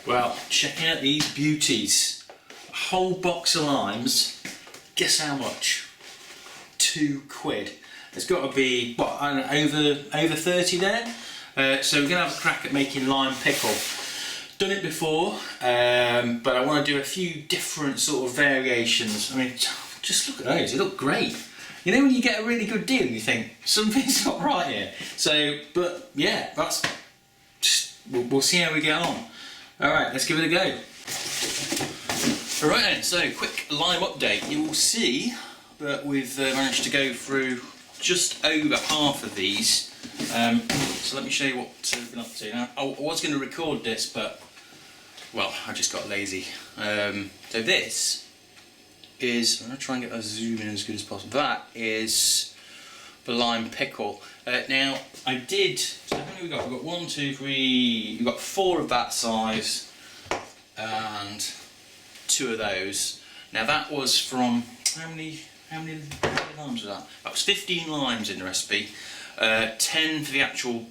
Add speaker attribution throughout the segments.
Speaker 1: Well, check out these beauties. A whole box of limes. Guess how much? £2. It's got to be, what, I don't know, over 30 there. So we're going to have a crack at making lime pickle. Done it before, but I want to do a few different sort of variations. I mean, just look at those, they look great. You know when you get a really good deal and you think, something's not right here. So, but yeah, that's just, we'll see how we get on. Alright, let's give it a go. Alright then, so quick lime update. You will see that we've managed to go through just over half of these. So let me show you what we've been up to. Now, I was going to record this, but, well, I just got lazy. So this is, I'm going to try and get that zoom in as good as possible. That is the lime pickle. Now, I did, so how many we got? We've got 1, 2, 3, we've got 4 of that size and 2 of those. Now that was from, how many limes was that? That was 15 limes in the recipe, 10 for the actual,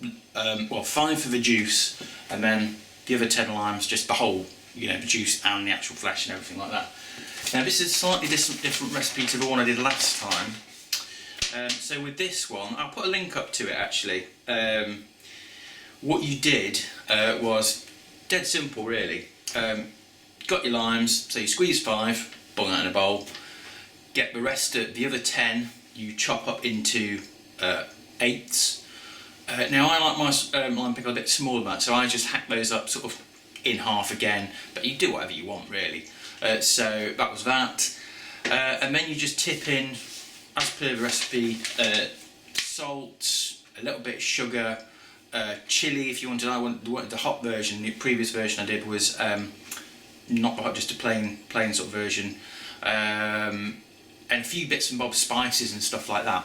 Speaker 1: well 5 for the juice, and then the other 10 limes, just the whole, you know, the juice and the actual flesh and everything like that. Now this is a slightly different recipe to the one I did last time. So with this one, I'll put a link up to it actually. What you did was dead simple really. Got your limes, so you squeeze 5, bung that in a bowl. Get the rest of the other 10, you chop up into 8s. Now I like my lime pickle a bit smaller than that, so I just hack those up sort of in half again, but you do whatever you want really. So that was that. And then you just tip in, as per the recipe, salt, a little bit of sugar, chilli if you wanted. I wanted the hot version. The previous version I did was not the hot, just a plain sort of version, and a few bits and bobs, spices and stuff like that.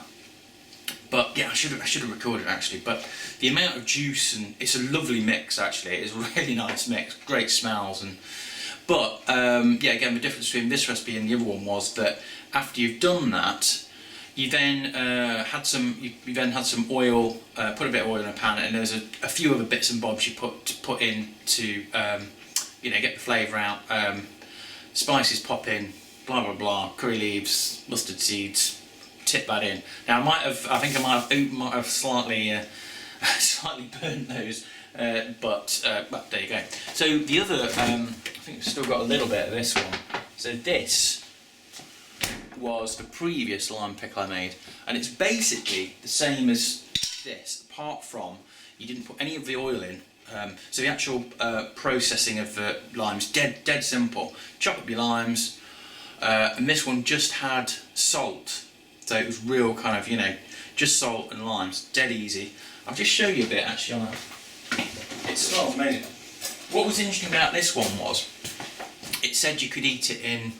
Speaker 1: But yeah, I should have recorded actually. But the amount of juice, and it's a lovely mix actually. It's a really nice mix, great smells. And but yeah, again, the difference between this recipe and the other one was that after you've done that, you then had some oil, put a bit of oil in a pan, and there's a few other bits and bobs you put in to you know, get the flavour out. Spices pop in, blah blah blah, curry leaves, mustard seeds, tip that in. Now I think I might have slightly slightly burnt those, but well, there you go. So the other, I think we've still got a little bit of this one. So this was the previous lime pickle I made, and it's basically the same as this, apart from you didn't put any of the oil in. So the actual processing of the limes, dead simple. Chop up your limes, and this one just had salt, so it was real kind of, you know, just salt and limes, dead easy. I'll just show you a bit actually on that. It smells amazing. What was interesting about this one was, it said you could eat it in,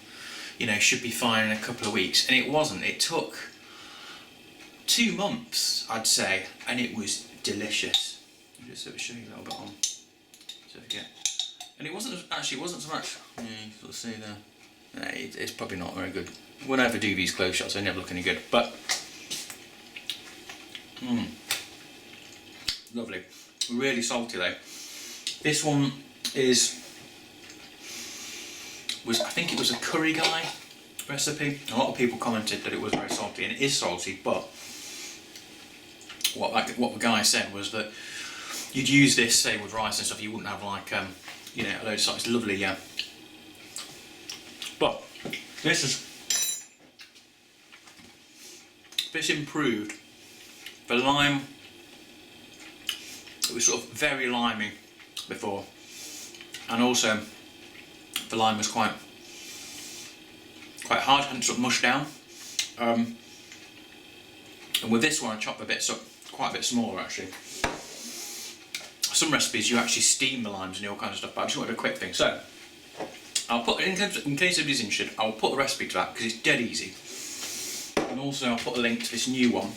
Speaker 1: you know, should be fine in a couple of weeks, and it wasn't. It took 2 months, I'd say, and it was delicious. I'll just sort of show you a little bit on, so I get. And it wasn't so much. Yeah, you sort of see there. No, it's probably not very good. When I ever do these close shots, they never look any good. But lovely, really salty though. This one was I think it was a curry guy recipe. A lot of people commented that it was very salty, and it is salty. But what the guy said was that you'd use this, say, with rice and stuff. You wouldn't have like you know, a load of salt. It's lovely, yeah. But this improved the lime. It was sort of very limey before, and also the lime was quite hard, hadn't sort of mushed down. And with this one, I chopped a bit, quite a bit smaller actually. Some recipes you actually steam the limes and all kinds of stuff, but I just wanted a quick thing. So I'll put, in case anybody's interested, I'll put a recipe to that because it's dead easy. And also I'll put a link to this new one.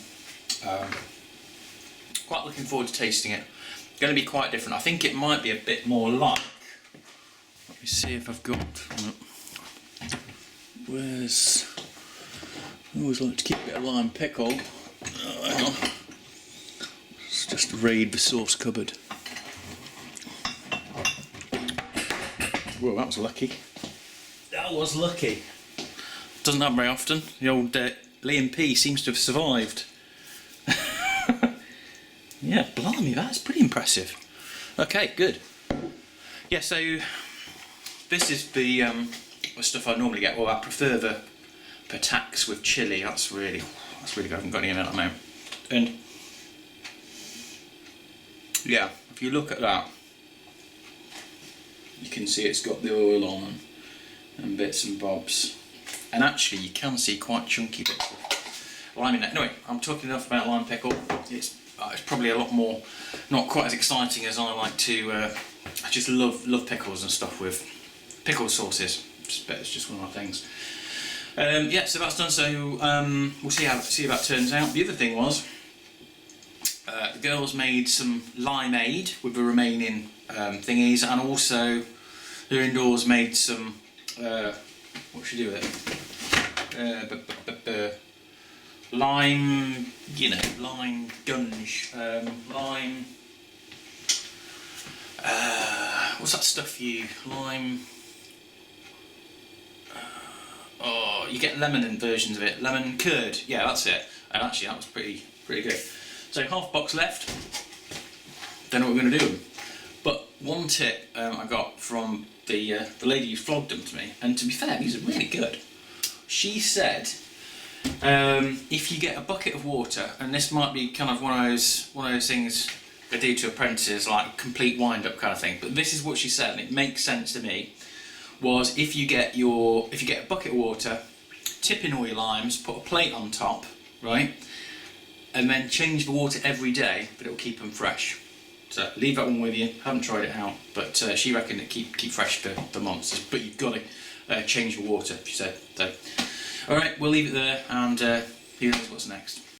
Speaker 1: Quite looking forward to tasting it. Going to be quite different. I think it might be a bit more like. Let me see if I've got. Where's? I always like to keep a bit of lime pickle. Oh, hang on. Let's just raid the sauce cupboard. Whoa, that was lucky. That was lucky. Doesn't happen very often. The old Liam P seems to have survived. Yeah, blimey, that's pretty impressive. Okay, good. Yeah, so this is the stuff I normally get. Well, I prefer the Patax with chili. That's really good. I haven't got any of that at the moment. And yeah, if you look at that, you can see it's got the oil on and bits and bobs. And actually, you can see quite chunky bits of lime in there. Anyway, I'm talking enough about lime pickle. It's probably a lot more, not quite as exciting as I like to. I just love pickles and stuff with pickle sauces. It's just one of my things. Yeah, so that's done. So we'll see how that turns out. The other thing was the girls made some limeade with the remaining thingies, and also they're indoors made some. What should I do with it? Lime, lime gunge, lime. What's that stuff lime? Oh, you get lemon in versions of it. Lemon curd, yeah, that's it. And actually, that was pretty good. So half box left. Don't know what we're going to do with them. But one tip I got from the lady who flogged them to me, and to be fair, these are really good. She said, if you get a bucket of water, and this might be kind of one of those things they do to apprentices, like complete wind-up kind of thing. But this is what she said, and it makes sense to me. Was if you get a bucket of water, tip in all your limes, put a plate on top, right, and then change the water every day, but it'll keep them fresh. So leave that one with you. Haven't tried it out, but she reckoned it keep fresh for months. But you've got to change the water, she said. So, all right, we'll leave it there, and who knows what's next.